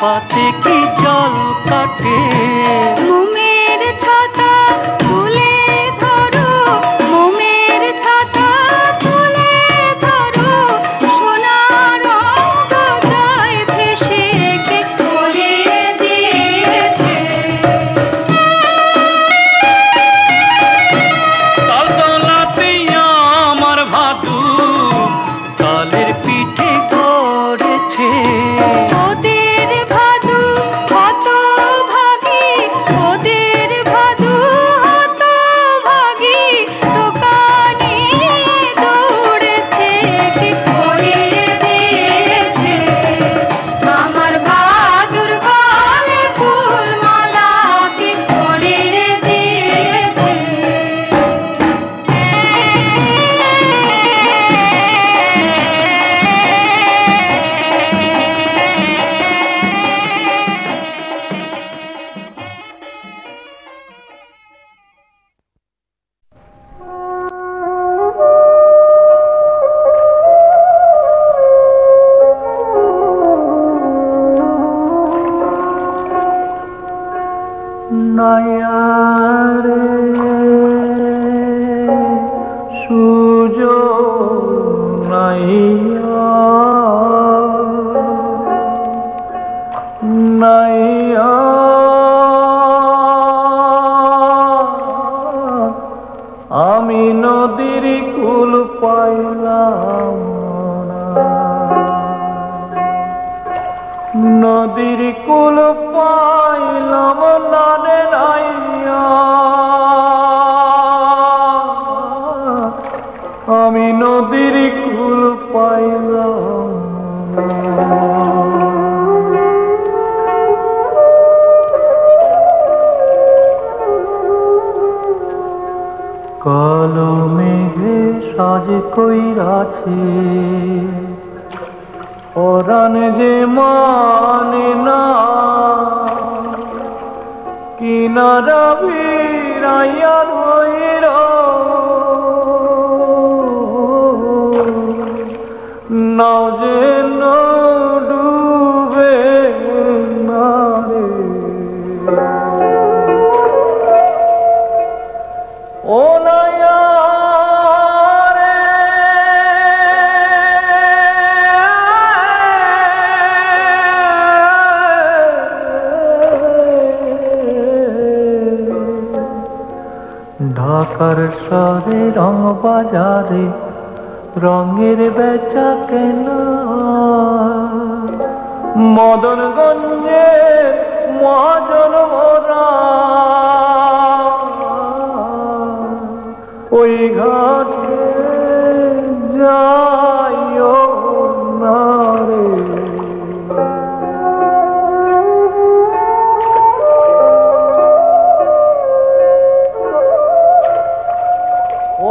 পাতে কি জল কাটে। মোমের ছাতা তুলে ধরো, মোমের ছাতা তুলে ধরো, সোনার রঙ যায় ভেসে কে পরিয়ে দিয়েছে। তালতলাতে আমার ভাদু তালের পিঠে করেছে। ওদের ভাদু হত ভাগী, ওদের ভাদু হত ভাগী, দোকানে দৌড়েছে কে পরিয়ে দিয়েছে। আমার ভাদুর গলে ফুলমালা কে পরিয়ে দিয়েছে। নয়ারে সুযোগ নাইয়া, নাইয়া আমি নদীর কুল পাইলাম না, নদীর কুল পাইলাম না রে নাইয়া, আমি নদীর কুল পাইলাম না। কালো মেঘে সাজ কইরাছে পরাণ যে মানে না, কিনারা ভিড়াইয়া রইল নাও যেন ডুবে না রে। ও নয়া ঢাকার শহরে রং বাজারে রঙের বেচা কেনা, মদনগঞ্জে মহাজন মোরা ওই ঘাটে যাইও না রে।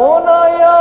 ও নয়া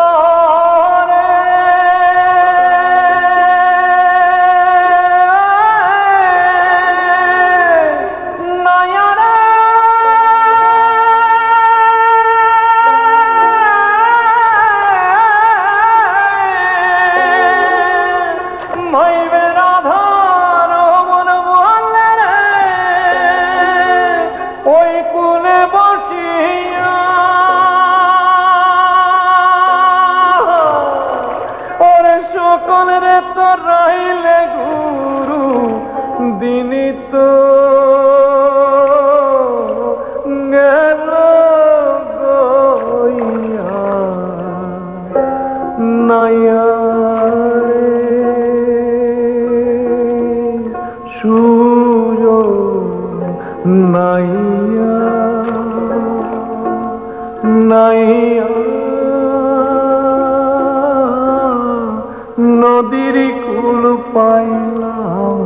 নদীর কুল পাইলাম।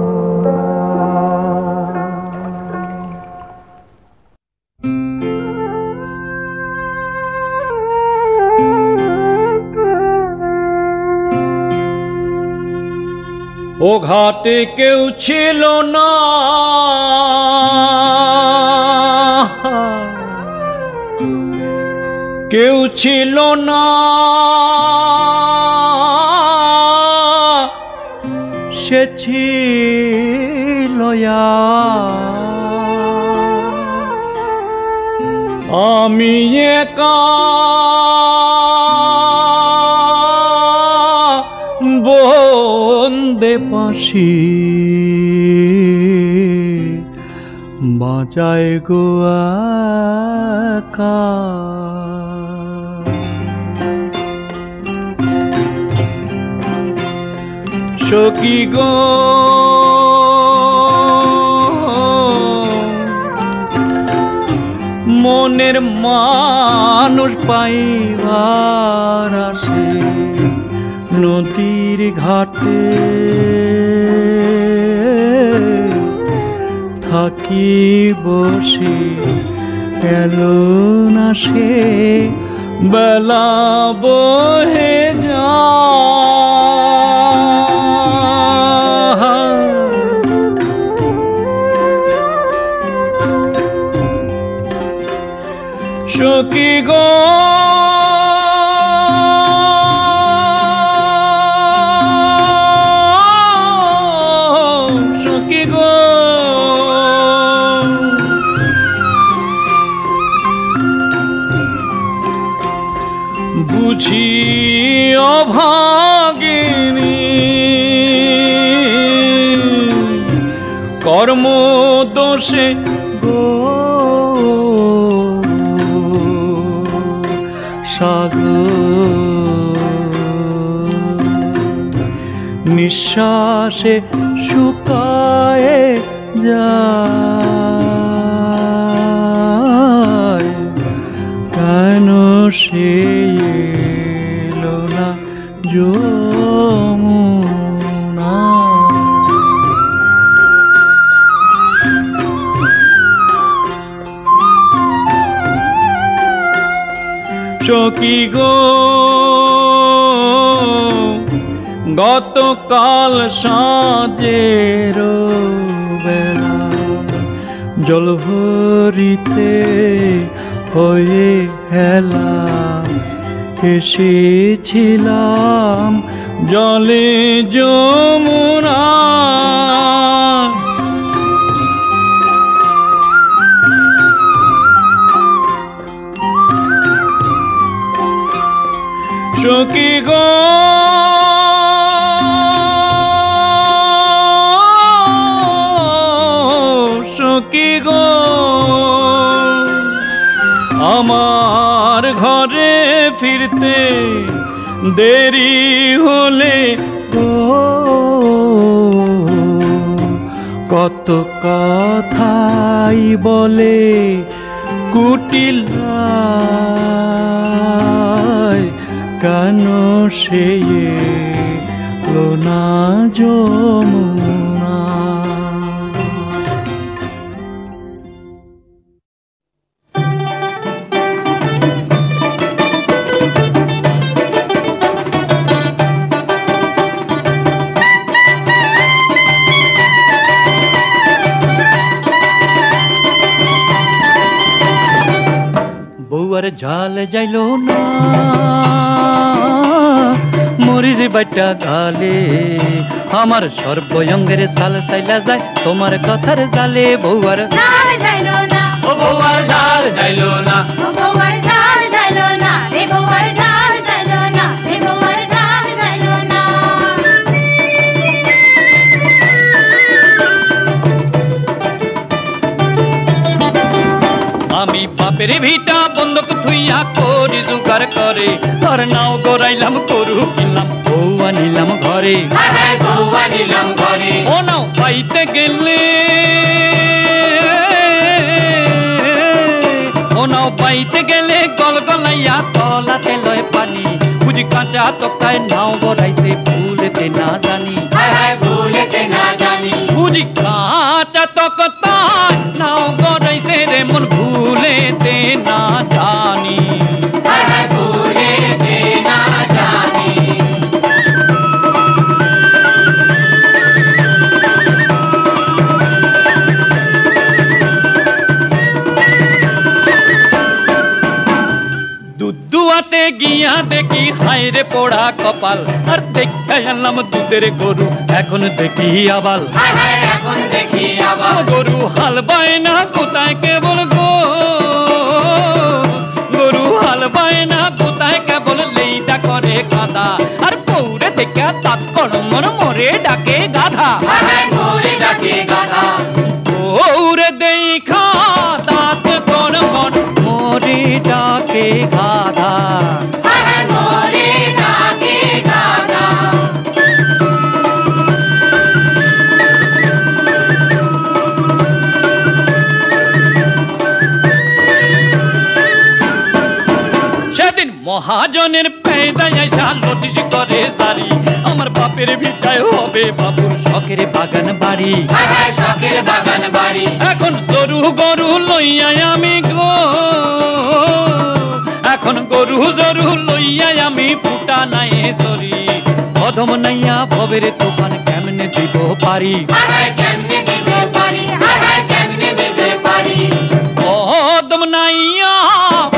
ও ঘাটে কেউ ছিল না, কেউ ছিল না, সে ছিল আমি একা বন্দে পাশি বাঁচায় গো একা সখী গো মনের মানুষ পাইবার আসে নদীর ঘাটে থাকি বসে এলো না সে বেলা বহে সখী গো সখী গো বুঝি অভাগিনী কর্ম দোষে গো নিঃশ্বাসে শুকায়ে যায় কেন সে এলো না যমুনা সখী গো গতকাল সাঁঝের বেলা জল ভরিতে হয়ে হেলা এসেছিলাম জলে যমুনা সখী গো সখী গো আমার ঘরে ফিরতে দেরি হলে গো কত কথাই বলে কুটিলায় কেন সে এলো না যমুনা বউয়ার ঝাল যাইলো না মরিজ বাটা গালে আমার সর্বঙ্গের সাল সাইলা যায় তোমার কথার জালে বউয়ার ঝাল যাইলো না ও বউয়ার ঝাল যাইলো না ও বউয়ার ঝাল যাইলো না রে বউয়ার ঝাল যাইলো না রে বউয়ার ঝাল যাইলো না আমি বাপের ভিটা বন্ধক থুইয়া করি জোগাড় করে আর নাও গড়াইলাম করু কিনলাম বউ আনিলাম ঘরে বউ আনিলাম ঘরে ও নাও পাইতে গেলে ও নাও পাইতে গেলে গলগলাইয়া তলাতে লয় পানি বুঝি কাঁচা তক্তায় নাও গড়াইতে ভুলেতে না জানি ভুলেতে না জানি বুঝি কাঁচা তক্তায় নাও গড়াইছে রে মন ভুলেতে না জানি ভুলেতে না জানি দুয়াতে গিয়া দেখি হায় রে পোড়া কপাল, আর দেখতে আনলাম দুধের গরু, এখন দেখি আবাল। এখন দেখি আবার গরু হাল বায় না কোথায় কেবল গো, গরু হাল বায় না কোথায় কেবল লেইটা করে কাদা, আর পৌরে দেখে তাৎ মন মরে ডাকে গাধা। ঘুরে ডাকে গাধা পৌরে দেখা তাৎ মন মরে ডাকে গাধা। ঘুরে ডাকে গাধা সেদিন মহাজনের পেদায় আইসা লতিস করে জারি, আমার বাপের ভিটায় হবে বাবুর শখের বাগান বাড়ি। শখের বাগান বাড়ি এখন গরু গরু লইয়া আমি গো, এখন গরু জরু লইয়া আমি ফুটা নাই সরি, অধম নাইয়া ভবের তুফান কেমনে দিব পারি। কেমনে দিতে পারি কেমনে দিতে পারি অধম নাইয়া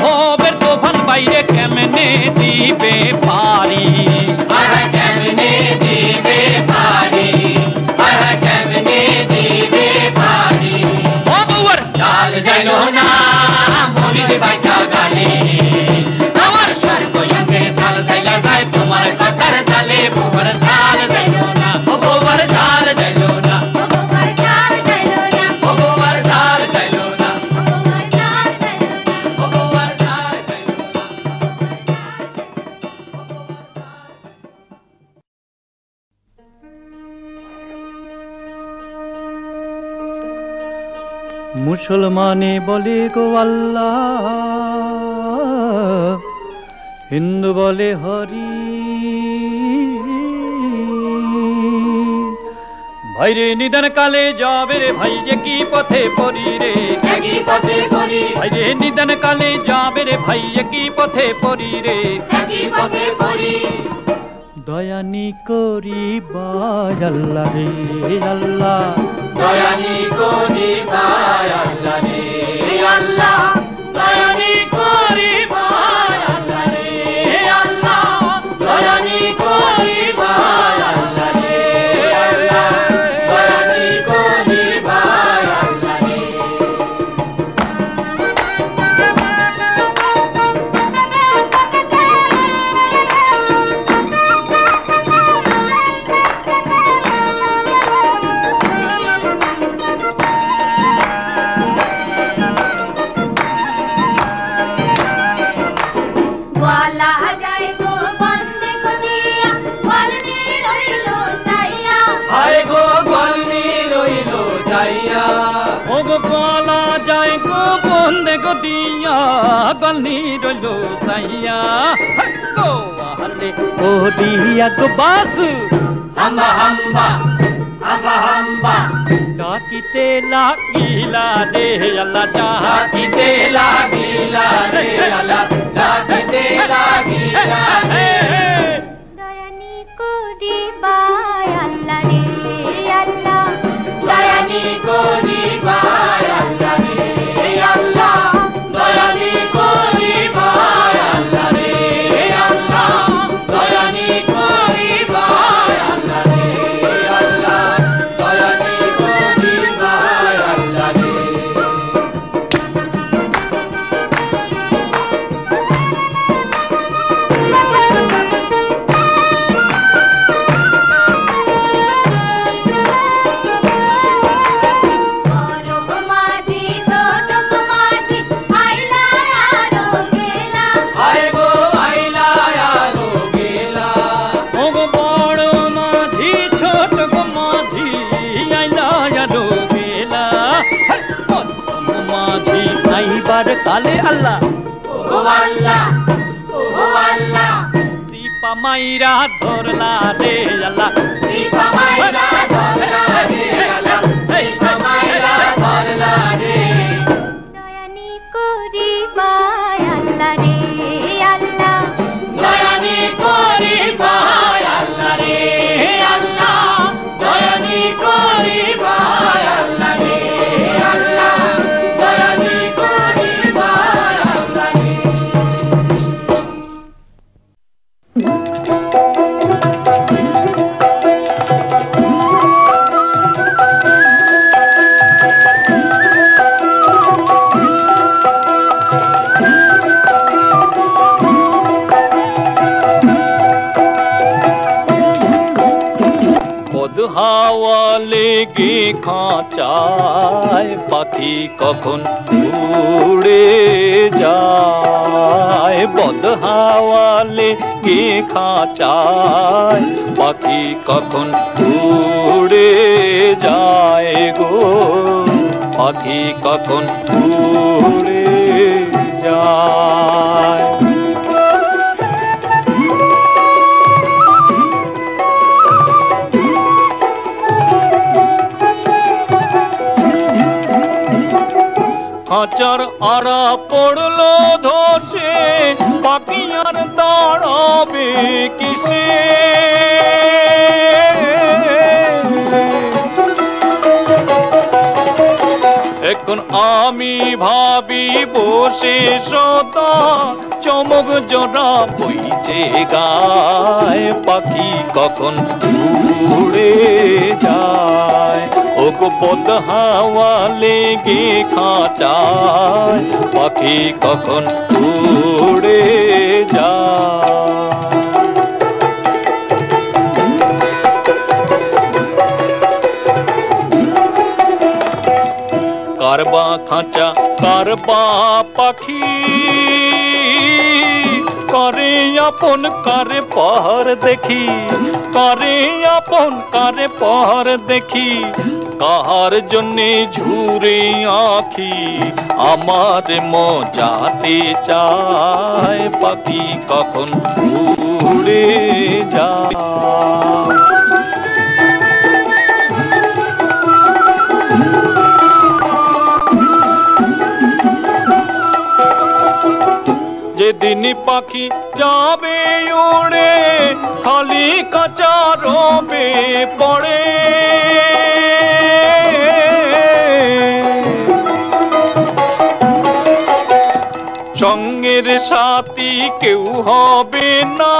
ভবের তুফান বাইরে কেমনে দিবে পারি। কেমনে দিবে পারি কেমনে দিবে পারি ও বউয়ার চাল যাইলো না মরিদ বাইটা গালে, আমার সর্বয়ঙ্গে সাল যাইলা যায় তোমার কথার চালে, বউয়ার চাল যাইলো না বউয়ার চাল যাইলো না, বউয়ার চাল যাইলো না বউয়ার চাল যাইলো না, বউয়ার চাল যাইলো না বউয়ার চাল যাইলো না। মুসলমানে বলে গো আল্লাহ, হিন্দু বলে হরি, ভাইরে নিদান কালে যাবে রে ভাই কি পথে পড়ি রে, একই পথে পড়ি ভাইরে নিদান কালে যাবে রে ভাই কি পথে পড়ি রে। একই পথে পড়ি দয়ানি করি বাই আল্লাহ রে আল্লাহ, দয়ানি করি ভাই আল্লাহ রে আল্লাহ, দয়ানি করি ভাই আল্লাহ রে আল্লাহ, দয়ানি করি ভাই আল্লাহ রে আল্লাহ, দয়ানি করি ভাই আল্লাহ রে। ওয়ালা যায় গো বন্দে কো দিয়া ওয়ালনি রইলো চাইয়া, হায় গো গলনি রইলো যাইয়া, ও গো গলা যায় গো বন্দে গো দিয়া, গলনি রইলো যাইয়া, হায় গো আলে ও দিয়া গো বাসু, হাম্বা হাম্বা হাম্বা হাম্বা ডাকিতে লাগিলা রে আল্লাহ, ডাকিতে লাগিলা রে আল্লাহ, ডাকিতে লাগিলা রে। দয়ানি করি ভাই আল্লাহ রে আল্লাহ, দয়ানি করি ভাই আল্লাহ রে আল্লাহ, দয়ানি করি ভাই আল্লাহ রে আল্লাহ, দয়ানি করি ভাই আল্লাহ রে আল্লাহ, দয়ানি করি ভাই আল্লাহ রে। কালে আল্লাহ ও আল্লাহ ও আল্লাহ দীপা মাইরা ধরলা রে আল্লাহ দীপা মাইরা ধরলা রে আল্লাহ দীপা মাইরা ধরলা রে দয়ানি করি ভাই আল্লাহ রে আল্লাহ দয়ানি করি ভাই আল্লাহ রে আল্লাহ দয়ানি করি ভাই আল্লাহ রে আল্লাহ দয়ানি করি ভাই আল্লাহ রে বদহাওয়া লেগে খাঁচায় পাখি কখন উড়ে যায়, বদহাওয়া লেগে খাঁচায় পাখি কখন উড়ে যায় গো, পাখি কখন উড়ে যায়। খাঁচার আড়া পড়লো ধসে পাখি আর দাঁড়াবে কিসে, এখন আমি ভাবি বসে সদা চমক জোড়া বইছে গায় পাখি কখন উড়ে যায়, ওগো বদহাওয়া লেগে খাঁচায় পাখি কখন উড়ে যায়। কারবা খাঁচা কারবা পাখি করে আপন কারে পহর দেখি, করে আপন কারে পহর দেখি, কাহার জন্যে ঝুরে আঁখি আমার মজাতে চায় পাখি কখন উড়ে যায়। যেদিন পাখি যাবে উড়ে খালি কাঁচা রবে পড়ে, সঙ্গের সাথী কেউ হবে না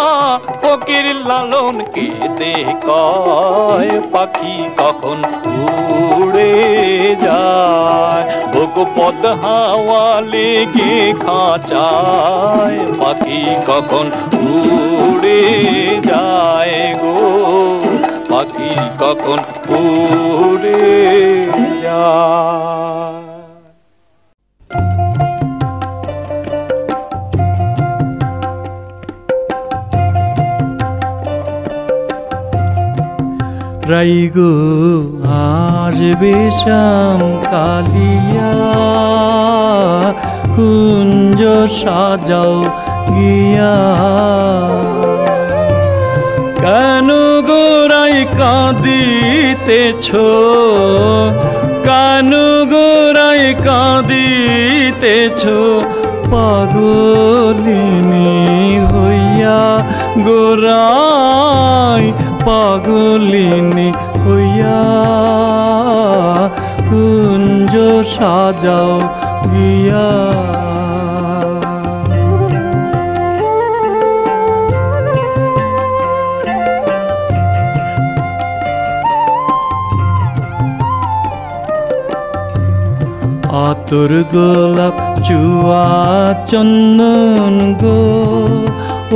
ফকির লালন কে দেখায় পাখি কখন উড়ে যায়, ওগো বদহাওয়া লেগে খাঁচায় পাখি কখন উড়ে যায় গো, পাখি কখন উড়ে যায়। রাইগো আসবে শ্যাম কালিয়া কুঞ্জ সাজাও গিয়া, কেন গোরাই কাঁদিতেছ, কেন গোরাই কাঁদিতেছ পাগলিনী হইয়া, গোরাই পাগলিনী হইয়া কুঞ্জ সাজাও গিয়া। আতর গোলাপ চুয়া চন্দন গো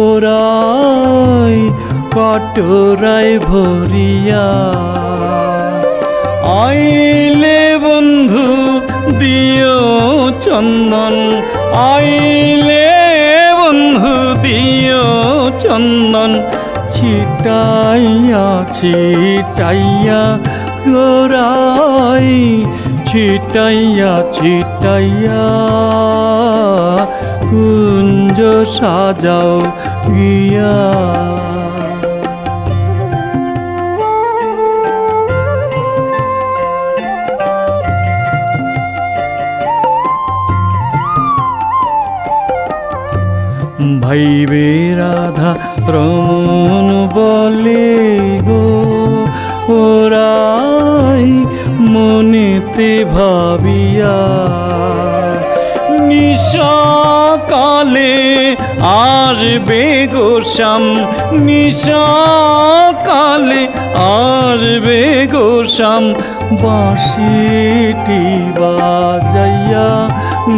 ওরাই কটোরাই ভরিয়া, আইলে বন্ধু দিও চন্দন, আইলে বন্ধু দিও চন্দন, ছিটাইয়া ছিটাইয়া গোরাই, ছিটাইয়া ছিটাইয়া কুঞ্জ সাজাও গিয়া। ভাইবে রাধা রমন বলে গো ওরাই মনেতে ভাবিয়া, নিশাকালে আসবে গো শ্যাম, নিশাকালে আসবে গো শ্যাম, বাঁশিটি বাজাইয়া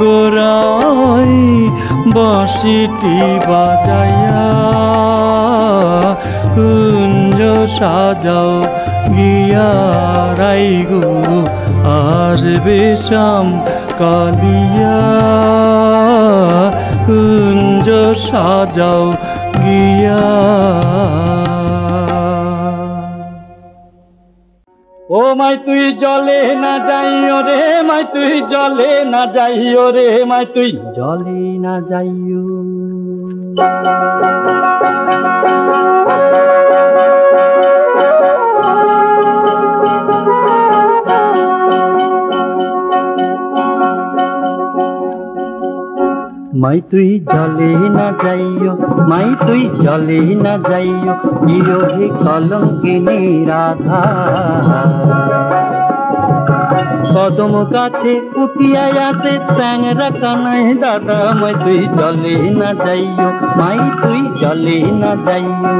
গোরাই, বাঁশিটি বাজাইয়া কুঞ্জ সাজাও গিয়া রাইগো আসবে শ্যাম কালিয়া কুঞ্জ সাজাও গিয়া। ও মাই তুই জলে না যাইও রে মাই তুই জলে না যাইও রে মাই তুই জলে না যাইও। মাই তুই জলে না যাইও মাই তুই জলে না যাইও বিরহে কলঙ্কিনী রাধা। কদম গাছে উঠিয়াই আসে স্যাংরা কানাই দাদা মাই তুই জলে না যাইও মাই তুই জলে না যাইও।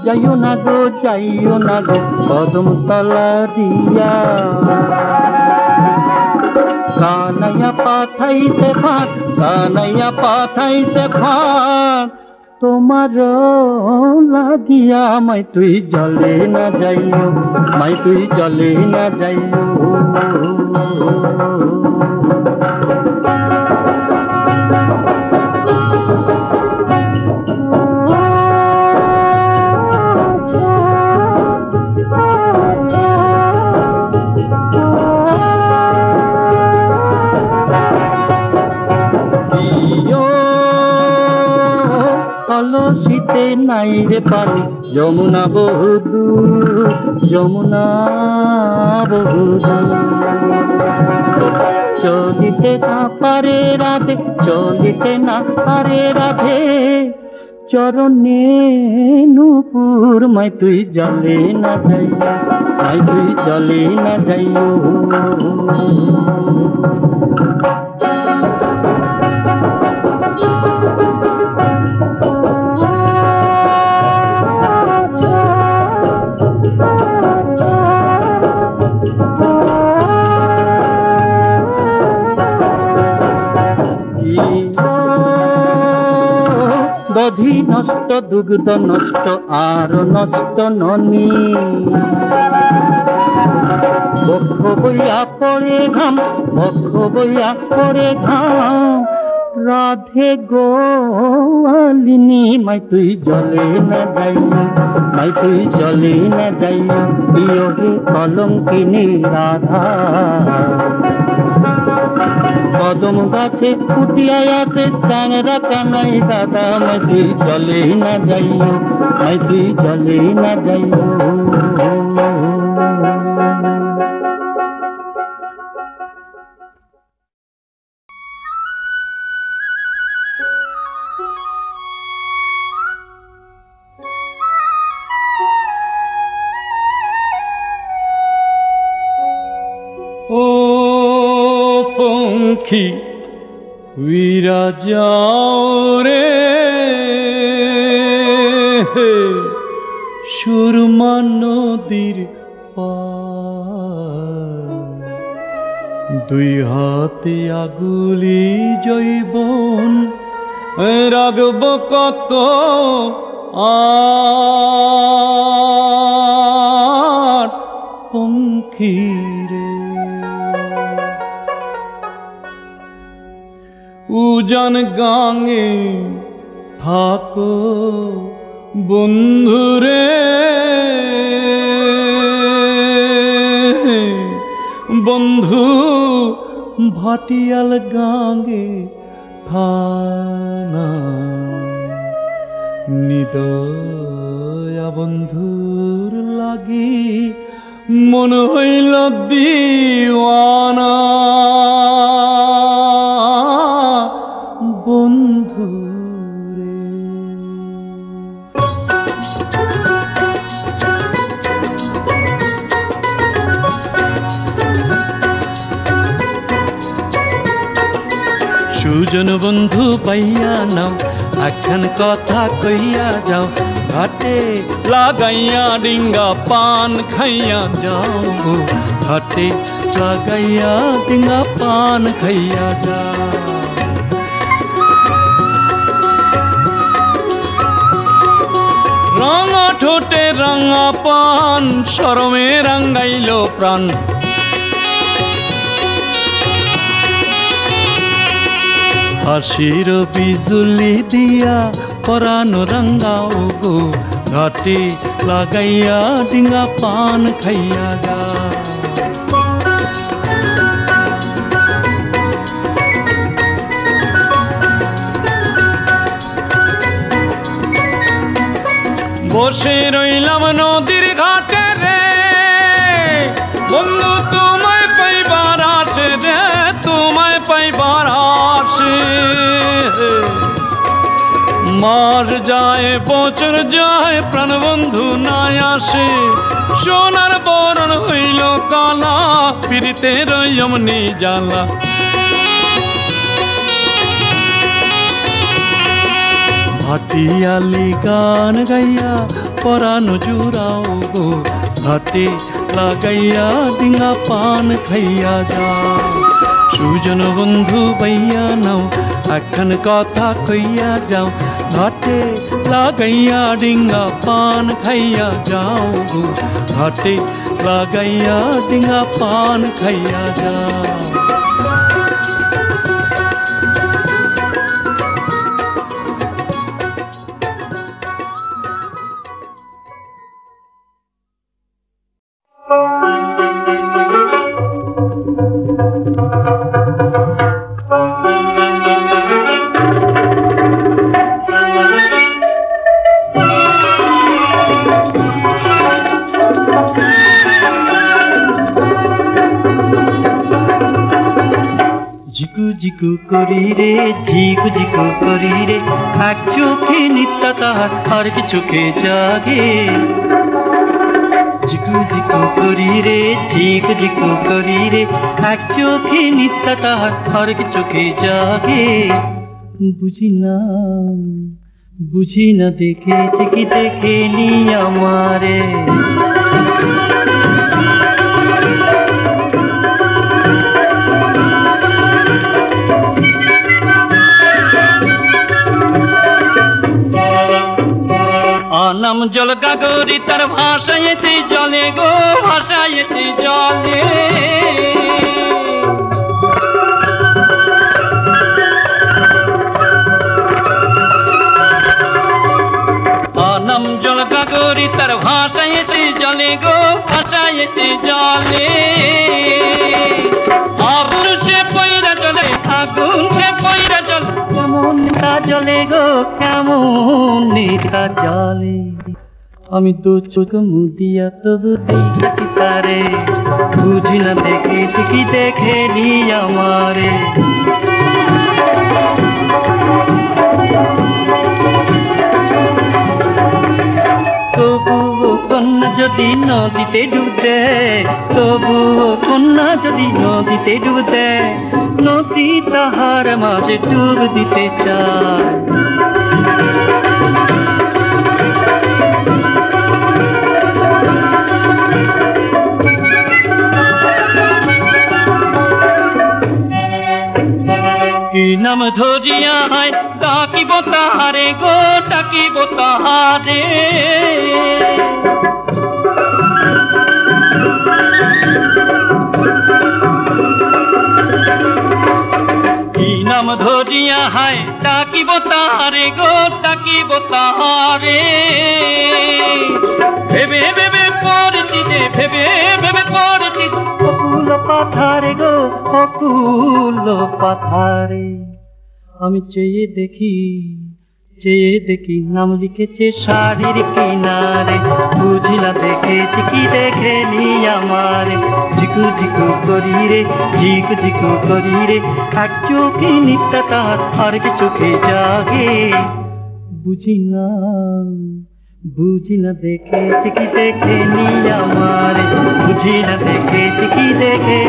যাইও না গো যাইও না গো কদম তলা দিয়া কানাইয়া পাঠাইছে ভাত কানাইয়া পাঠাইছে ভাত তোমার লাগিয়া মাই তুই জলে না যাইও মাই তুই জলে না যাইও। কলসিতে নাই রে পানি যমুনা বহুদূর যমুনা বহুদূর। চলিতে না পারে রাধে চলিতে না পারে রাধে চরণে নূপুর মাই তুই জলে না যাইও মাই তুই জলে না যাইও। দধি নষ্ট দুগ্ধ নষ্ট আর নষ্ট ননি বক্ষ বইয়া পড়ে ঘাম বক্ষ বইয়া পড়ে ঘাম রাধে গোয়ালিনী মাই তুই জলে না যাইও মাই তুই জলে না যাইও বিয়োগে কলঙ্কিনী রাধা। কদম গাছে উঠিয়াই আসে স্যাংরা কানাই দাদা মাই তুই জলে না যাইও মাই তুই জলে না যাইও। ও পঙ্খী উইরা যাও রে সুরমা নদীর পার দুই হাতে আগুলি জৈবন রাগব কত আর পঙ্খী রে উজান গাঙে থাকো বন্ধুরে বন্ধু ভাটিয়াল গাঙে থানা নিদয়া বন্ধুর লাগি মন হইল দিওয়ানা বন্ধু রে। সুজন বন্ধু পাইয়া নাও একখান কথা কইয়া যাও ঘাটে লাগাইয়া ডিঙ্গা পান খাইয়া যাও গো ঘাটে লাগাইয়া ডিঙ্গা পান খাইয়া যাও রঙা ঠোঁটে রঙা পান শরমে রাঙ্গাইল প্রাণ হাসির বিজুলি দিয়া পরানো রঙ্গাও গো ঘাটে লাগাইয়া ডিঙ্গা পান খাইয়া যা বসে রইলাম নদীর ঘাটে রে বন্ধু তোমায় পাইবার আসে রে তোমায় পাইবার আসে মার যায় বছর যায় প্রাণবন্ধু নাই আসে সোনার বরণ হইল কালা পিরিতে রইমনি জ্বালা ভাটিয়ালি গান গাইয়া পরানো জুড়াও গো ঘাটে লাগাইয়া ডিঙ্গা পান খাইয়া যা সুজন বন্ধু পাইয়া নাও একখান কথা কইয়া যাও ঘাটে লাগাইয়া ডিঙ্গা পান খাইয়া যাও গো ঘাটে লাগাইয়া ডিঙ্গা পান খাইয়া যাও জিকু করি রে ঝিকু ঝিকু করি রে এক চোখে নিত্য তাহার আর কি চোখে জাগে জিকু জিকু করি রে ঝিকু ঝিকু করি রে এক চোখে নিত্য তাহার আর কি চোখে জাগে বুঝি না দেখেছে কি দেখেনি আমারে নাম জল গাগরি তার ভাষায়েছে জলে গো ভাষায়েছে জলে নাম জল গাগরি তার ভাষায়েছে জলে গো ভাষায়েছে জলে আগুন সে পয়রা জলে আগুন সে পয়রা জল কেমন তা জলে গো কেমন তা জলে আমি তো চোখ মুদিয়া তবু দেখেছি তারে বুঝি না দেখেছি কি দেখেনি আমারে তবুও কন্যা যদি নদীতে ডুব দেয় তবুও কন্যা যদি নদীতে ডুব দেয় নদী তাহার মাঝে ডুব দিতে চায় কি নাম ধরিয়া হয় ডাকিব তাহারে গো ডাকিব তাহারে কি নাম ধরিয়া হয় ডাকিব তাহারে গো ডাকিব তাহারে ভেবে ভেবে পড়ছি যে ভেবে ভেবে পড়ছি অকুল পাথারে গো অকুল পাথারে আমি চেয়ে দেখি নাম লিখেছে শাড়ির কিনারে বুঝি না দেখেছি কি দেখেনি আমারে ঝিকু ঝিকু করি রে ঝিকু ঝিকু করি রে এক চোখে নিত্য তার আর কি চোখে জাগে বুঝি না দেখেছি কি দেখেনি আমারে বুঝি না দেখেছি কি দেখে